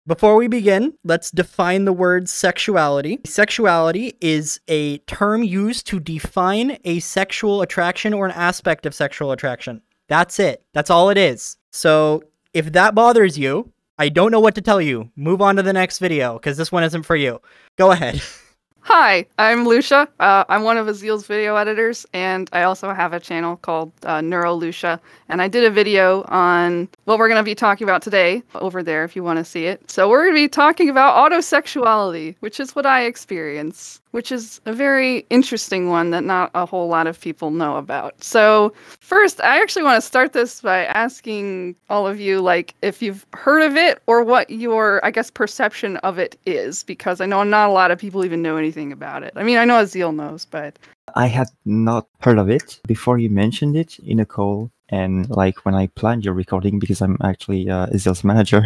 Before we begin, let's define the word sexuality. Sexuality is a term used to define a sexual attraction or an aspect of sexual attraction. That's it. That's all it is. So if that bothers you, I don't know what to tell you. Move on to the next video, because this one isn't for you. Go ahead. Hi, I'm Lucia. I'm one of Azil's video editors, and I also have a channel called NeuroLucia. And I did a video on what we're going to be talking about today over there if you want to see it. So we're going to be talking about autosexuality, which is what I experience, which is a very interesting one that not a whole lot of people know about. So first, I actually want to start this by asking all of you, like, if you've heard of it or what your, I guess, perception of it is, because I know not a lot of people even know anything about it. I mean, I know Azil knows, but... I had not heard of it before you mentioned it in a call. And like when I planned your recording, because I'm actually Azil's manager,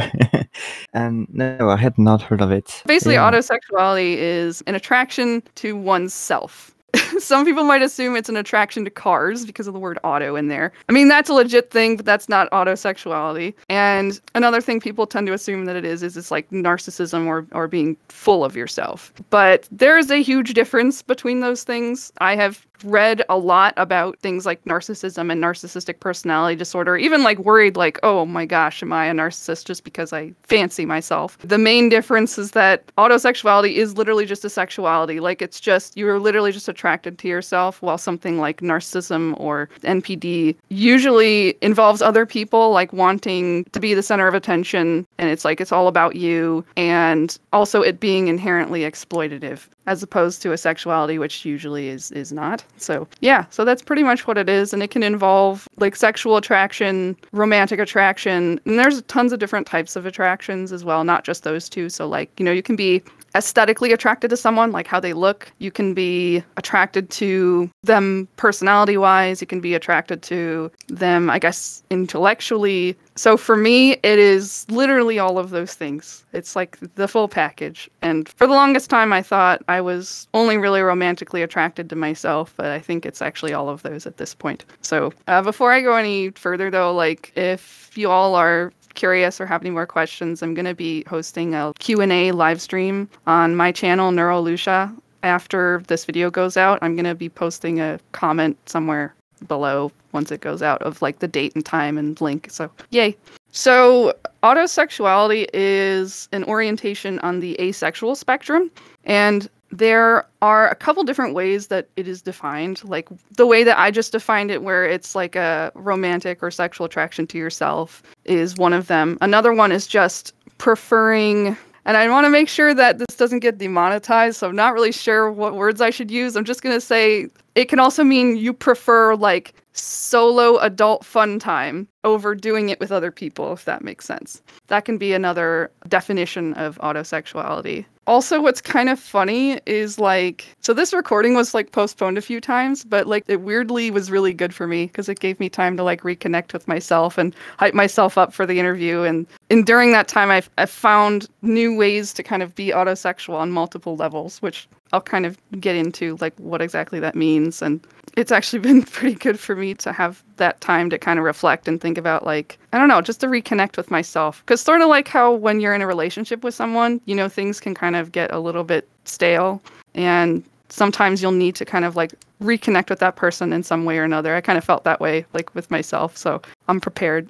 and no, I had not heard of it. Basically, autosexuality is an attraction to oneself. Some people might assume it's an attraction to cars because of the word auto in there. I mean, that's a legit thing, but that's not autosexuality. And another thing people tend to assume that it is it's like narcissism or being full of yourself. But there is a huge difference between those things. I have read a lot about things like narcissism and narcissistic personality disorder, even like worried like, oh my gosh, am I a narcissist just because I fancy myself? The main difference is that autosexuality is literally just a sexuality. Like it's just, you're literally just attracted to yourself, while something like narcissism or NPD usually involves other people, like wanting to be the center of attention. And it's like, it's all about you. And also it being inherently exploitative, as opposed to a sexuality, which usually is not. So yeah, so that's pretty much what it is. And it can involve like sexual attraction, romantic attraction, and there's tons of different types of attractions as well, not just those two. So like, you know, you can be aesthetically attracted to someone, like how they look. You can be attracted to them personality-wise. You can be attracted to them, I guess, intellectually. So for me, it is literally all of those things. It's like the full package. And for the longest time, I thought I was only really romantically attracted to myself, but I think it's actually all of those at this point. So before I go any further, though, like if you all are curious or have any more questions, I'm going to be hosting a Q&A live stream on my channel, NeuroLucia. After this video goes out, I'm going to be posting a comment somewhere below once it goes out of like the date and time and link. So yay. So autosexuality is an orientation on the asexual spectrum, and there are a couple different ways that it is defined. Like the way that I just defined it, where it's like a romantic or sexual attraction to yourself, is one of them. Another one is just preferring, and I want to make sure that this doesn't get demonetized, so I'm not really sure what words I should use. I'm just going to say it can also mean you prefer like solo adult fun time over doing it with other people, if that makes sense. That can be another definition of autosexuality. Also, what's kind of funny is like, so this recording was like postponed a few times, but like it weirdly was really good for me because it gave me time to like reconnect with myself and hype myself up for the interview. And during that time, I've found new ways to kind of be autosexual on multiple levels, which I'll kind of get into like what exactly that means. And it's actually been pretty good for me to have that time to kind of reflect and think about like, I don't know, just to reconnect with myself. Because sort of like how when you're in a relationship with someone, you know, things can kind of get a little bit stale. And sometimes you'll need to kind of like reconnect with that person in some way or another. I kind of felt that way like with myself. So I'm prepared.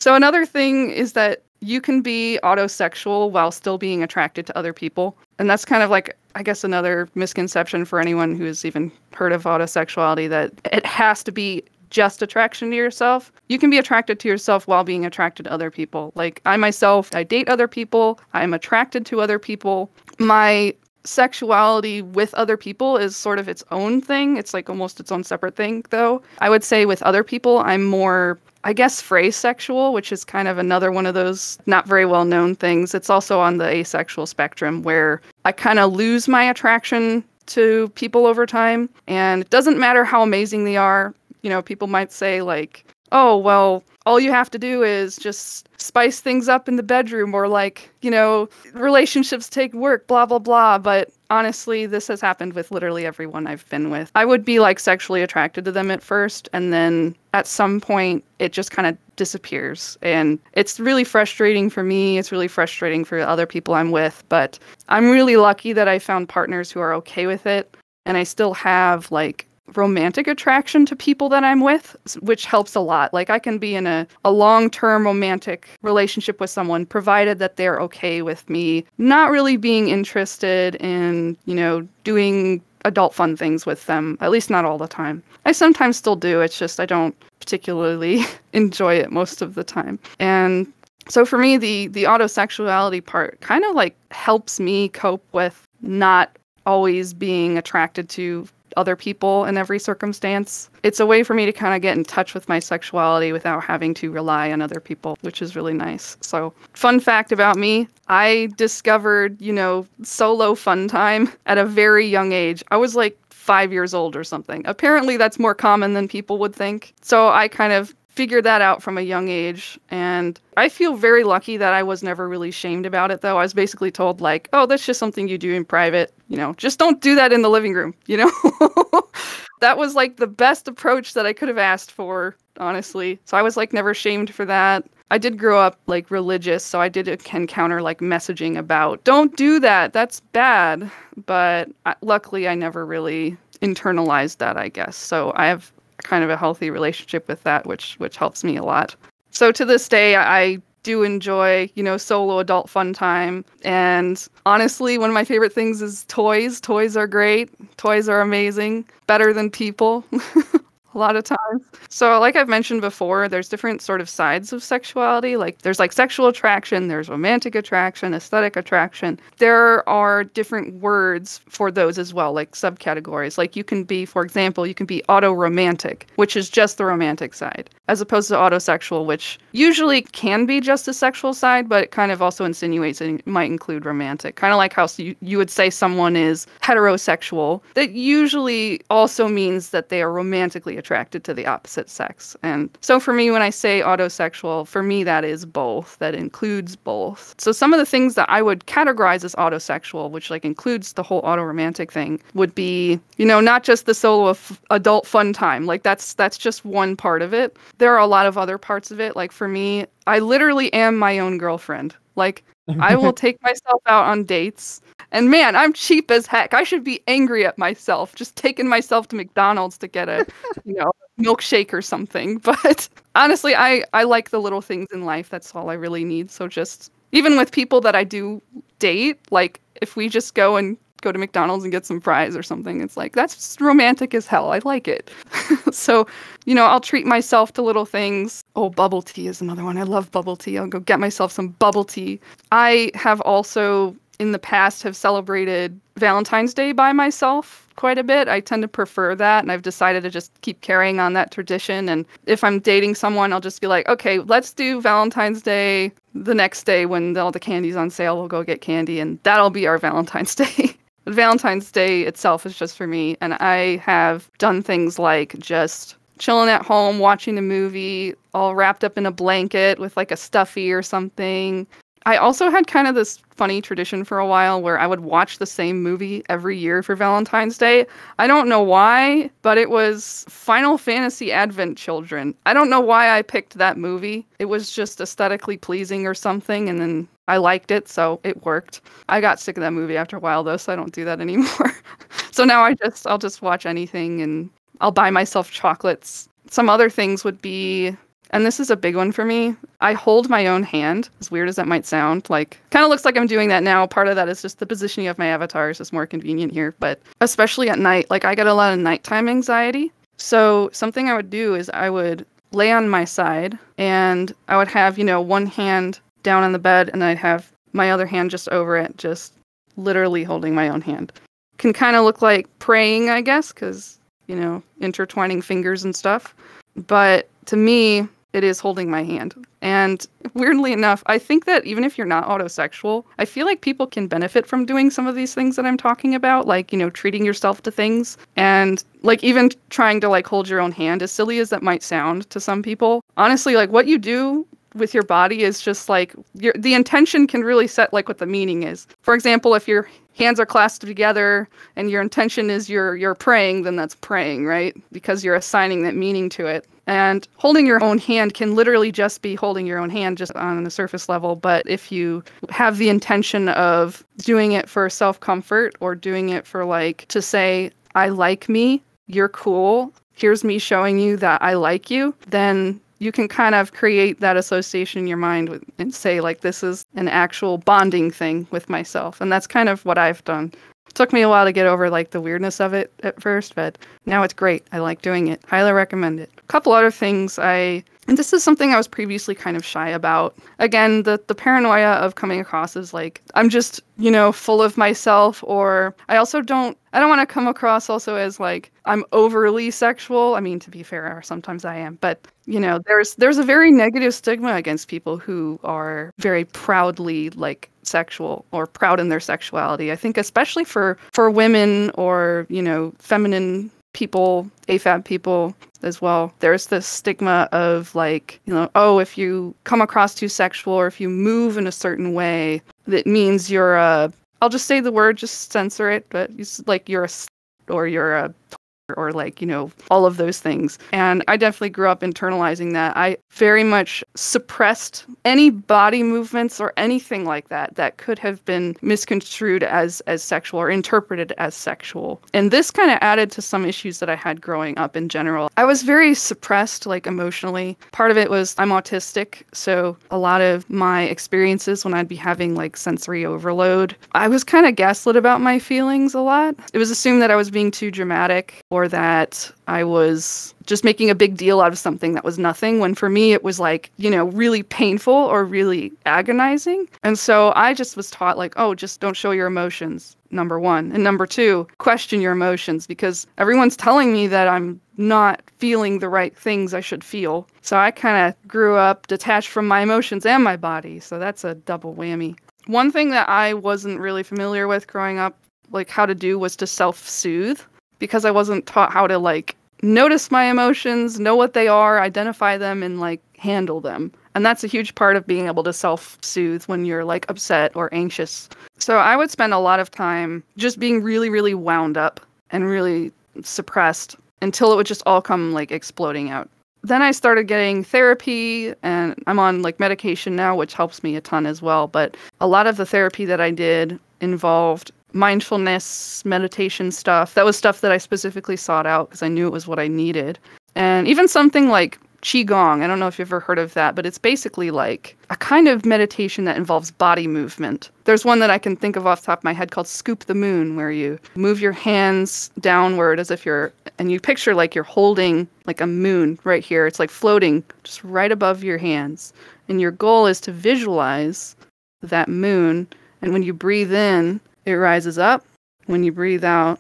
So another thing is that you can be autosexual while still being attracted to other people. And that's kind of like, I guess, another misconception for anyone who's even heard of autosexuality, that it has to be just attraction to yourself. You can be attracted to yourself while being attracted to other people. Like I myself, I date other people. I'm attracted to other people. My sexuality with other people is sort of its own thing. It's like almost its own separate thing, though. I would say with other people, I'm more, I guess, phrase sexual, which is kind of another one of those not very well known things. It's also on the asexual spectrum, where I kind of lose my attraction to people over time. And it doesn't matter how amazing they are. You know, people might say like, oh, well, all you have to do is just spice things up in the bedroom, or like, you know, relationships take work, blah, blah, blah. But honestly, this has happened with literally everyone I've been with. I would be like sexually attracted to them at first, and then at some point it just kind of disappears. And it's really frustrating for me. It's really frustrating for other people I'm with, but I'm really lucky that I found partners who are okay with it. And I still have like romantic attraction to people that I'm with, which helps a lot. Like I can be in a long-term romantic relationship with someone, provided that they're okay with me not really being interested in, doing adult fun things with them, at least not all the time. I sometimes still do. It's just I don't particularly enjoy it most of the time. And so for me, the autosexuality part kind of like helps me cope with not always being attracted to other people in every circumstance. It's a way for me to kind of get in touch with my sexuality without having to rely on other people, which is really nice. So, fun fact about me, I discovered, solo fun time at a very young age. I was like 5 years old or something. Apparently that's more common than people would think. So I kind of figured that out from a young age, and I feel very lucky that I was never really shamed about it, though. I was basically told, like, oh, that's just something you do in private, just don't do that in the living room, That was like the best approach that I could have asked for, honestly. So I was like never shamed for that. I did grow up like religious, so I did encounter like messaging about, don't do that, that's bad. But luckily I never really internalized that, I guess. So I have kind of a healthy relationship with that, which helps me a lot. So to this day, I do enjoy, solo adult fun time. And honestly, one of my favorite things is toys. Toys are great. Toys are amazing. Better than people. A lot of times. So like I've mentioned before, there's different sort of sides of sexuality. Like there's like sexual attraction, there's romantic attraction, aesthetic attraction. There are different words for those as well, like subcategories. Like you can be, for example, you can be autoromantic, which is just the romantic side, as opposed to autosexual, which usually can be just the sexual side, but it kind of also insinuates it might include romantic. Kind of like how you would say someone is heterosexual. That usually also means that they are romantically attracted to the opposite sex. And so for me, when I say autosexual, for me that is both. That includes both. So some of the things that I would categorize as autosexual, which like includes the whole autoromantic thing, would be, not just the solo of adult fun time. Like that's just one part of it. There are a lot of other parts of it. Like for me, I literally am my own girlfriend. Like I will take myself out on dates. And man, I'm cheap as heck. I should be angry at myself, just taking myself to McDonald's to get a, milkshake or something. But honestly, I like the little things in life. That's all I really need. So just, even with people that I do date, like if we just go to McDonald's and get some fries or something, it's like, that's romantic as hell. I like it. So, I'll treat myself to little things. Oh, bubble tea is another one. I love bubble tea. I'll go get myself some bubble tea. I have also in the past have celebrated Valentine's Day by myself quite a bit. I tend to prefer that, and I've decided to just keep carrying on that tradition. And if I'm dating someone, I'll just be like, okay, let's do Valentine's Day the next day when all the candy's on sale. We'll go get candy, and that'll be our Valentine's Day. But Valentine's Day itself is just for me, and I have done things like just chilling at home, watching a movie, all wrapped up in a blanket with like a stuffy or something. I also had kind of this funny tradition for a while where I would watch the same movie every year for Valentine's Day. I don't know why, but it was Final Fantasy Advent Children. I don't know why I picked that movie. It was just aesthetically pleasing or something, and then I liked it, so it worked. I got sick of that movie after a while, though, so I don't do that anymore. So now I'll just watch anything, and I'll buy myself chocolates. Some other things would be, and this is a big one for me, I hold my own hand, as weird as that might sound. Like, kind of looks like I'm doing that now. Part of that is just the positioning of my avatar is just more convenient here. But especially at night, like I get a lot of nighttime anxiety. So something I would do is I would lay on my side, and I would have, one hand down on the bed, and I'd have my other hand just over it, just literally holding my own hand. Can kind of look like praying, I guess, because, intertwining fingers and stuff. But to me, it is holding my hand. And weirdly enough, I think that even if you're not autosexual, I feel like people can benefit from doing some of these things that I'm talking about, like, treating yourself to things. And like even trying to like hold your own hand, as silly as that might sound to some people, honestly, like what you do with your body is just like the intention can really set like what the meaning is. For example, if your hands are clasped together and your intention is you're praying, then that's praying, right? Because you're assigning that meaning to it. And holding your own hand can literally just be holding your own hand just on the surface level. But if you have the intention of doing it for self-comfort or doing it for like to say, I like me, you're cool, here's me showing you that I like you, then you can kind of create that association in your mind and say, like, this is an actual bonding thing with myself. And that's kind of what I've done. It took me a while to get over, like, the weirdness of it at first, but now it's great. I like doing it. Highly recommend it. A couple other things and this is something I was previously kind of shy about. Again, the paranoia of coming across as like, I'm just, full of myself, or I don't want to come across also as like, I'm overly sexual. I mean, to be fair, sometimes I am, but there's a very negative stigma against people who are very proudly like sexual or proud in their sexuality. I think especially for women or, feminine people, AFAB people as well, there's this stigma of like, if you come across too sexual or if you move in a certain way, that means you're I'll just say the word, just censor it, but it's like you're a or you're a or like, all of those things. And I definitely grew up internalizing that. I very much suppressed any body movements or anything like that could have been misconstrued as sexual or interpreted as sexual. And this kind of added to some issues that I had growing up in general. I was very suppressed, like emotionally. Part of it was I'm autistic, so a lot of my experiences when I'd be having like sensory overload, I was kind of gaslit about my feelings a lot. It was assumed that I was being too dramatic, or that I was just making a big deal out of something that was nothing, when for me it was like, really painful or really agonizing. And so I just was taught like, oh, just don't show your emotions, number one. And number two, question your emotions, because everyone's telling me that I'm not feeling the right things I should feel. So I kind of grew up detached from my emotions and my body. So that's a double whammy. One thing that I wasn't really familiar with growing up, like how to do, was to self-soothe. Because I wasn't taught how to like notice my emotions, know what they are, identify them, and like handle them. And that's a huge part of being able to self-soothe when you're like upset or anxious. So I would spend a lot of time just being really, really wound up and really suppressed until it would just all come like exploding out. Then I started getting therapy, and I'm on like medication now, which helps me a ton as well. But a lot of the therapy that I did involved mindfulness, meditation stuff. That was stuff that I specifically sought out because I knew it was what I needed. And even something like Qigong, I don't know if you've ever heard of that, but it's basically like a kind of meditation that involves body movement. There's one that I can think of off the top of my head called Scoop the Moon, where you move your hands downward as if and you picture like you're holding like a moon right here. It's like floating just right above your hands. And your goal is to visualize that moon. And when you breathe in, it rises up. When you breathe out,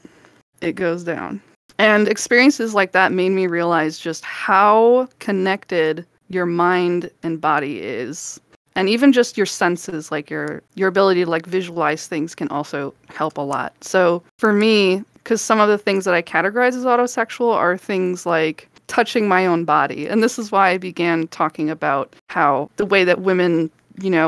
it goes down. And experiences like that made me realize just how connected your mind and body is. And even just your senses, like your ability to like visualize things, can also help a lot. So for me, because some of the things that I categorize as autosexual are things like touching my own body. And this is why I began talking about how the way that women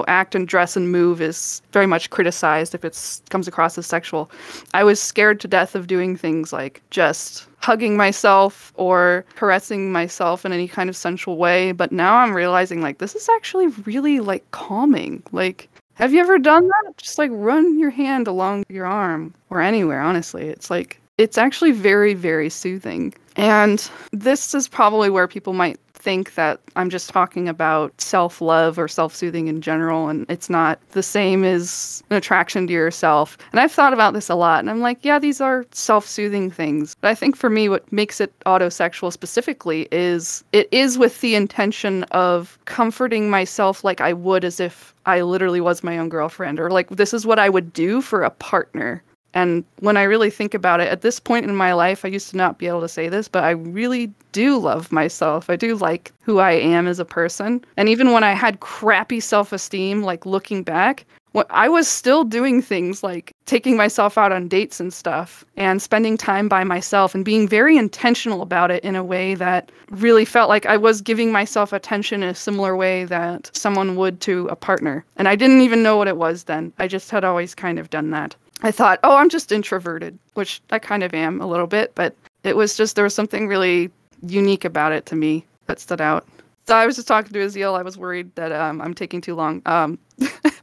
act and dress and move is very much criticized if it comes across as sexual. I was scared to death of doing things like just hugging myself or caressing myself in any kind of sensual way. But now I'm realizing like this is actually really like calming. Like, have you ever done that? Just like run your hand along your arm or anywhere, honestly. It's like, it's actually very, very soothing. And this is probably where people might think that I'm just talking about self-love or self-soothing in general, and it's not the same as an attraction to yourself. And I've thought about this a lot, and I'm like, yeah, these are self-soothing things. But I think for me, what makes it autosexual specifically is it is with the intention of comforting myself like I would as if I literally was my own girlfriend, or like this is what I would do for a partner. And when I really think about it, at this point in my life, I used to not be able to say this, but I really do love myself. I do like who I am as a person. And even when I had crappy self-esteem, like looking back, I was still doing things like taking myself out on dates and stuff and spending time by myself and being very intentional about it in a way that really felt like I was giving myself attention in a similar way that someone would to a partner. And I didn't even know what it was then. I just had always kind of done that. I thought, oh, I'm just introverted, which I kind of am a little bit, but it was just, there was something really unique about it to me that stood out. So I was just talking to Aziel. I was worried that I'm taking too long.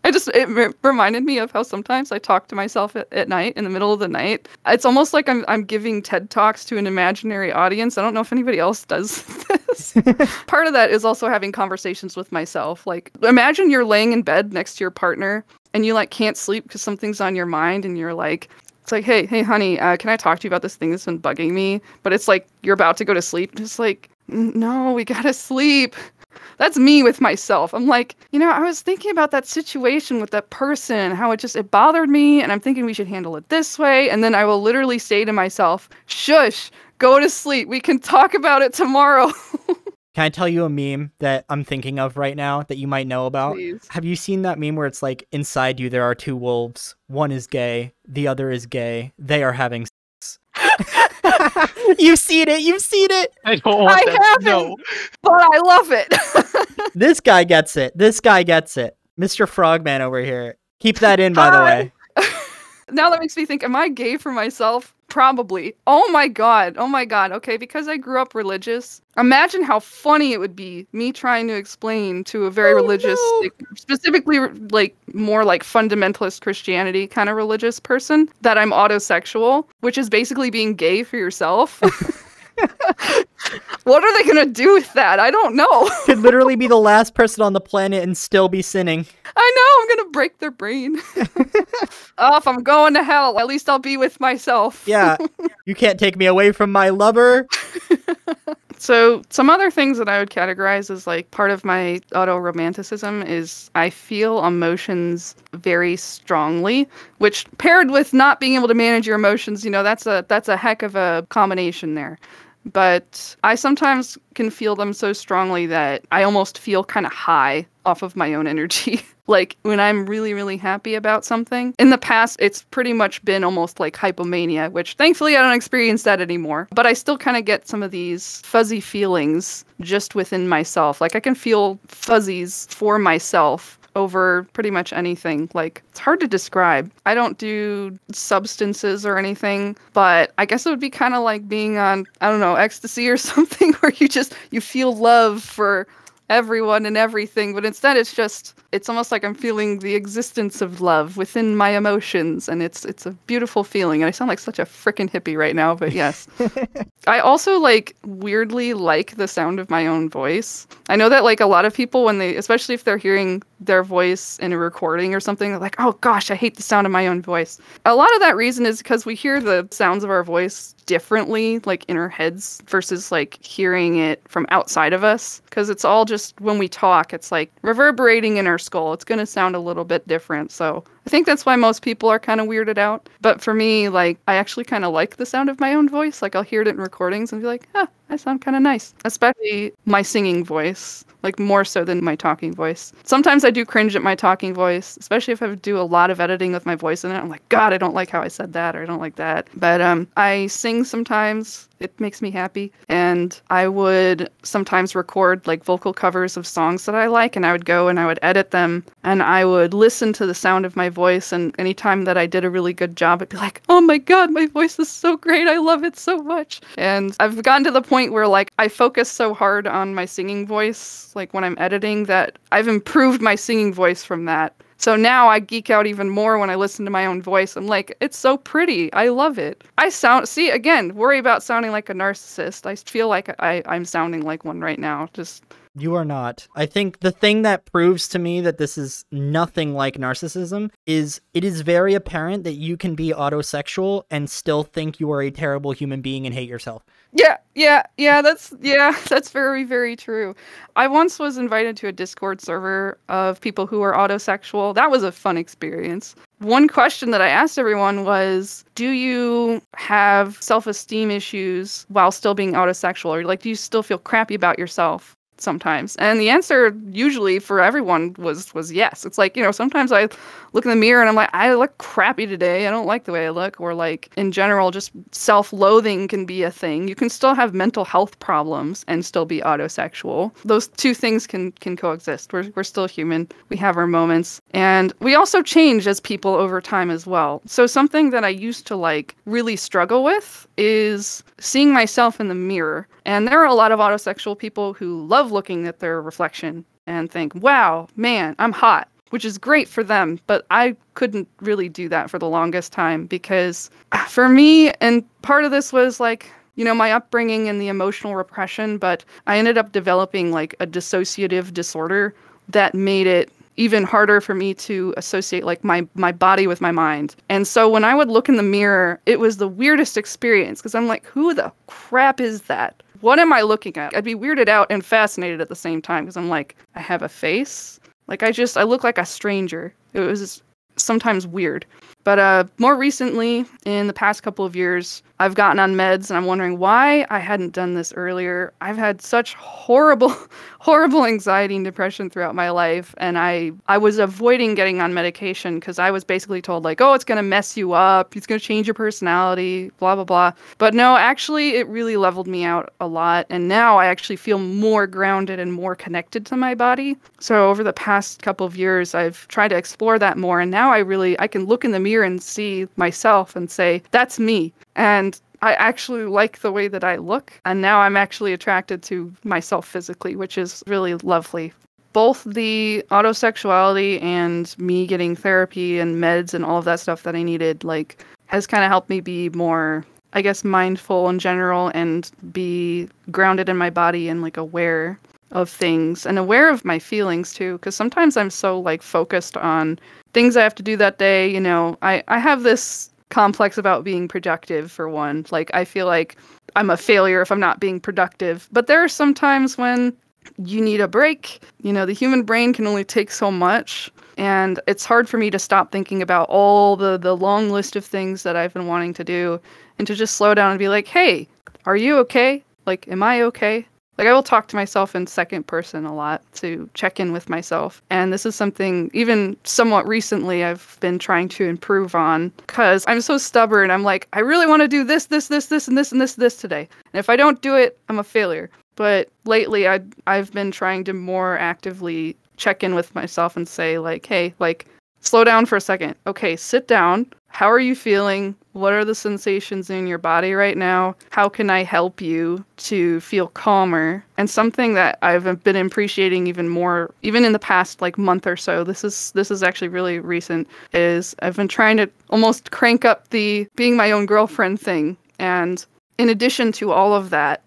It reminded me of how sometimes I talk to myself at night, in the middle of the night. It's almost like I'm giving TED Talks to an imaginary audience. I don't know if anybody else does this. Part of that is also having conversations with myself. Like, imagine you're laying in bed next to your partner and you like can't sleep because something's on your mind and you're like, it's like, hey, honey, can I talk to you about this thing that's been bugging me? But it's like, you're about to go to sleep. And it's like, no, we gotta sleep. That's me with myself. I'm like, I was thinking about that situation with that person, how it bothered me, and I'm thinking we should handle it this way. And then I will literally say to myself, shush, go to sleep. We can talk about it tomorrow. Can I tell you a meme that I'm thinking of right now that you might know about? Please. Have you seen that meme where it's like, inside you there are two wolves. One is gay, the other is gay. They are having sex. You've seen it. I don't want that. Haven't, No. but I love it. This guy gets it. Mr. Frogman over here. Keep that in, by the way. Now that makes me think, am I gay for myself? Probably. Oh my god. Okay, because I grew up religious, imagine how funny it would be me trying to explain to a very religious, specifically like more like fundamentalist Christianity kind of religious person that I'm autosexual, which is basically being gay for yourself. What are they going to do with that? I don't know. Could literally be the last person on the planet and still be sinning. I know, I'm going to break their brain. Oh, if I'm going to hell, at least I'll be with myself. Yeah, you can't take me away from my lover. So some other things that I would categorize as like part of my auto-romanticism is I feel emotions very strongly, which paired with not being able to manage your emotions, that's a heck of a combination there. But I sometimes can feel them so strongly that I almost feel kind of high off of my own energy. Like when I'm really, really happy about something. In the past, it's pretty much been almost like hypomania, which thankfully I don't experience that anymore. But I still kind of get some of these fuzzy feelings just within myself. Like I can feel fuzzies for myself over pretty much anything. Like, it's hard to describe. I don't do substances or anything, but I guess it would be kind of like being on, I don't know, ecstasy or something where you feel love for everyone and everything, but instead it's almost like I'm feeling the existence of love within my emotions, and it's a beautiful feeling. And I sound like such a freaking hippie right now, but yes. I also weirdly like the sound of my own voice. I know that a lot of people, when they, especially if they're hearing their voice in a recording or something, they're like, oh gosh, I hate the sound of my own voice. A lot of that reason is because we hear the sounds of our voice differently, in our heads versus hearing it from outside of us. Because it's all just when we talk, it's reverberating in our skull. It's going to sound a little bit different. So I think that's why most people are kind of weirded out. But for me, I actually kind of like the sound of my own voice. I'll hear it in recordings and be like, I sound kind of nice. Especially my singing voice, more so than my talking voice. Sometimes I do cringe at my talking voice, especially if I do a lot of editing with my voice in it. I'm like, God, I don't like how I said that, or I don't like that. But I sing sometimes. It makes me happy. And I would sometimes record vocal covers of songs that I like, and I would go and I would edit them, and I would listen to the sound of my voice, and anytime that I did a really good job, I'd be like, oh my God, my voice is so great. I love it so much. And I've gotten to the point where I focus so hard on my singing voice, when I'm editing, that I've improved my singing voice from that. So now I geek out even more when I listen to my own voice. I'm like, it's so pretty. I love it. Worry about sounding like a narcissist. I feel like I'm sounding like one right now. You are not. I think the thing that proves to me that this is nothing like narcissism is it is very apparent that you can be autosexual and still think you are a terrible human being and hate yourself. Yeah, that's very, very true. I once was invited to a Discord server of people who are autosexual. That was a fun experience. one question that I asked everyone was, do you have self-esteem issues while still being autosexual? Or like, do you still feel crappy about yourself sometimes? And the answer usually for everyone was yes. It's like, sometimes I look in the mirror and I'm like, I look crappy today. I don't like the way I look. Or like in general, just self-loathing can be a thing. You can still have mental health problems and still be autosexual. Those two things can coexist. We're still human. We have our moments. And we also change as people over time as well. So something that I used to like really struggle with is seeing myself in the mirror. And there are a lot of autosexual people who love looking at their reflection and think, wow, man, I'm hot, which is great for them. But I couldn't really do that for the longest time because for me, and part of this was like, my upbringing and the emotional repression, but I ended up developing like a dissociative disorder that made it even harder for me to associate like my body with my mind. And so when I would look in the mirror, it was the weirdest experience because I'm like, who the crap is that? What am I looking at? I'd be weirded out and fascinated at the same time because I'm like, I have a face. Like I look like a stranger. It was sometimes weird. But more recently, in the past couple of years, I've gotten on meds and I'm wondering why I hadn't done this earlier. I've had such horrible anxiety and depression throughout my life. And I was avoiding getting on medication because I was basically told like, oh, it's going to mess you up. It's going to change your personality, blah, blah, blah. But no, actually, it really leveled me out a lot. And now I actually feel more grounded and more connected to my body. So over the past couple of years, I've tried to explore that more. And now I can look in the mirror and see myself and say, that's me. And I actually like the way that I look. And now I'm actually attracted to myself physically, which is really lovely. Both the autosexuality and me getting therapy and meds and all of that stuff that I needed, like, has kind of helped me be more, I guess, mindful in general and be grounded in my body and like aware of things and aware of my feelings too. Because sometimes I'm so like focused on things I have to do that day. I have this complex about being productive for one. Like I feel like I'm a failure if I'm not being productive. But there are some times when you need a break. The human brain can only take so much. And it's hard for me to stop thinking about all the long list of things that I've been wanting to do and to just slow down and be like, hey, are you okay? Like, am I okay? Like, I will talk to myself in second person a lot to check in with myself. And this is something, even somewhat recently, I've been trying to improve on because I'm so stubborn. I'm like, I really want to do this, and this today. And if I don't do it, I'm a failure. But lately, I've been trying to more actively check in with myself and say, like, hey, like, slow down for a second. Okay, sit down. How are you feeling? What are the sensations in your body right now? How can I help you to feel calmer? And something that I've been appreciating even more, even in the past like month or so, this is actually really recent, is I've been trying to almost crank up the being my own girlfriend thing. And in addition to all of that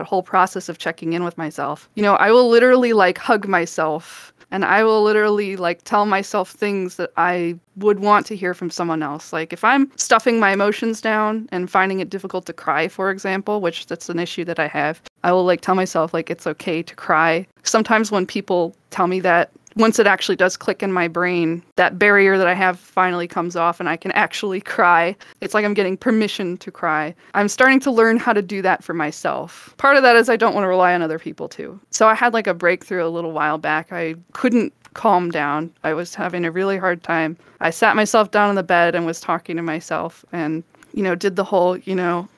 whole process of checking in with myself, I will literally like hug myself. And I will literally like tell myself things that I would want to hear from someone else. Like if I'm stuffing my emotions down and finding it difficult to cry, for example, which that's an issue that I have, I will like tell myself like it's okay to cry. Sometimes when people tell me that, once it actually does click in my brain, that barrier that I have finally comes off and I can actually cry. It's like I'm getting permission to cry. I'm starting to learn how to do that for myself. Part of that is I don't want to rely on other people too. So I had like a breakthrough a little while back. I couldn't calm down. I was having a really hard time. I sat myself down on the bed and was talking to myself and did the whole,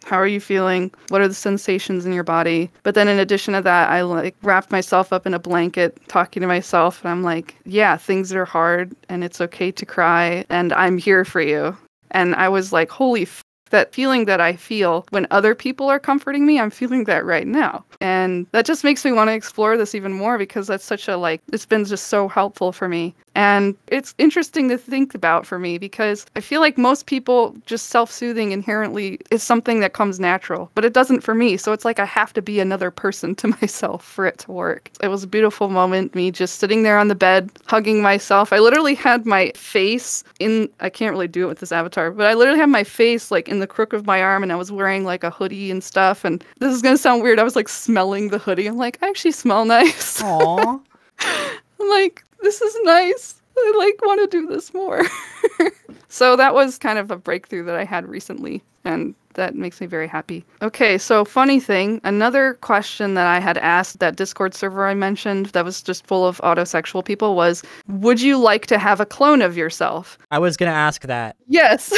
how are you feeling? What are the sensations in your body? But then in addition to that, I like wrapped myself up in a blanket talking to myself. And I'm like, yeah, things are hard and it's okay to cry and I'm here for you. And I was like, holy that feeling that I feel when other people are comforting me, I'm feeling that right now. And that just makes me want to explore this even more because that's such a it's been just so helpful for me. And it's interesting to think about for me because I feel like most people just self-soothing inherently is something that comes natural, but it doesn't for me. So it's like I have to be another person to myself for it to work. It was a beautiful moment, me just sitting there on the bed, hugging myself. I literally had my face I can't really do it with this avatar, but I literally had my face like in the crook of my arm and I was wearing like a hoodie and stuff. And this is going to sound weird. I was like smelling the hoodie. I'm like, I actually smell nice. Aww. I'm like, this is nice. I want to do this more. So that was kind of a breakthrough that I had recently, and that makes me very happy. Okay, so funny thing, another question that I had asked that Discord server I mentioned that was just full of autosexual people was, would you like to have a clone of yourself? I was going to ask that. Yes.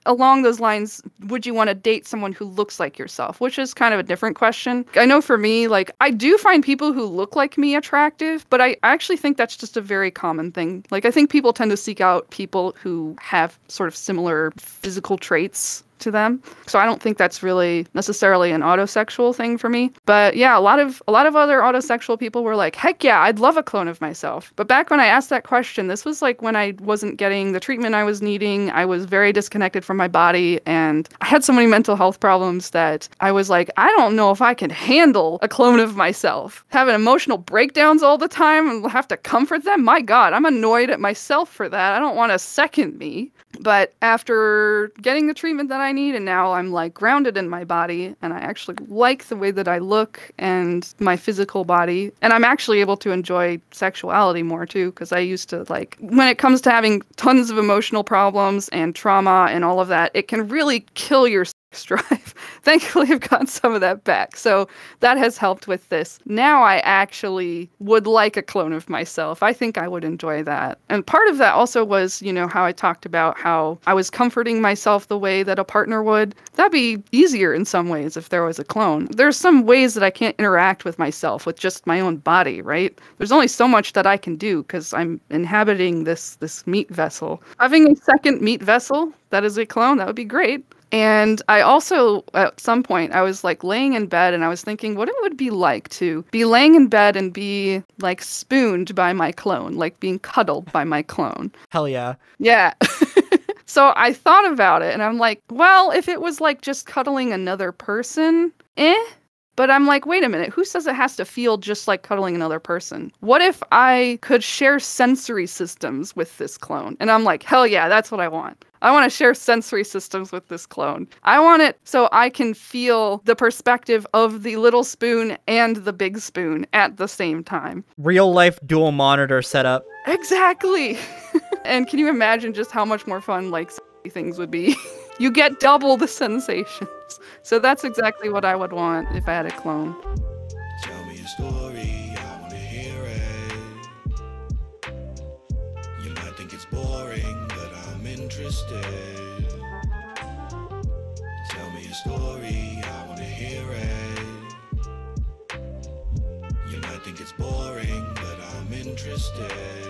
Along those lines, would you want to date someone who looks like yourself? Which is kind of a different question. I know for me, like, I do find people who look like me attractive, but I actually think that's just a very common thing. Like, I think people tend to seek out people who have sort of similar physical traits to them. So I don't think that's really necessarily an autosexual thing for me. But yeah, a lot of other autosexual people were like, heck yeah, I'd love a clone of myself. But back when I asked that question, this was like when I wasn't getting the treatment I was needing. I was very disconnected from my body, and I had so many mental health problems that I was like, I don't know if I can handle a clone of myself. Having emotional breakdowns all the time and have to comfort them. My God, I'm annoyed at myself for that. I don't want a second me. But after getting the treatment that I need, and now I'm like grounded in my body, and I actually like the way that I look and my physical body, and I'm actually able to enjoy sexuality more too, because I used to, like, when it comes to having tons of emotional problems and trauma and all of that, it can really kill your drive. Thankfully, I've gotten some of that back. So that has helped with this. Now I actually would like a clone of myself. I think I would enjoy that. And part of that also was, you know, how I talked about how I was comforting myself the way that a partner would. That'd be easier in some ways if there was a clone. There's some ways that I can't interact with myself with just my own body, right? There's only so much that I can do because I'm inhabiting this meat vessel. Having a second meat vessel that is a clone, that would be great. And I also, at some point, I was like laying in bed and I was thinking what it would be like to be laying in bed and be like spooned by my clone, like being cuddled by my clone. Hell yeah. Yeah. So I thought about it and I'm like, well, if it was like just cuddling another person, But I'm like, wait a minute, who says it has to feel just like cuddling another person? What if I could share sensory systems with this clone? And I'm like, hell yeah, that's what I want. I want to share sensory systems with this clone. I want it so I can feel the perspective of the little spoon and the big spoon at the same time. Real life dual monitor setup. Exactly. And can you imagine just how much more fun like things would be? You get double the sensations. So that's exactly what I would want if I had a clone. Tell me a story, I want to hear it. You might think it's boring, but I'm interested. Tell me a story, I want to hear it. You might think it's boring, but I'm interested.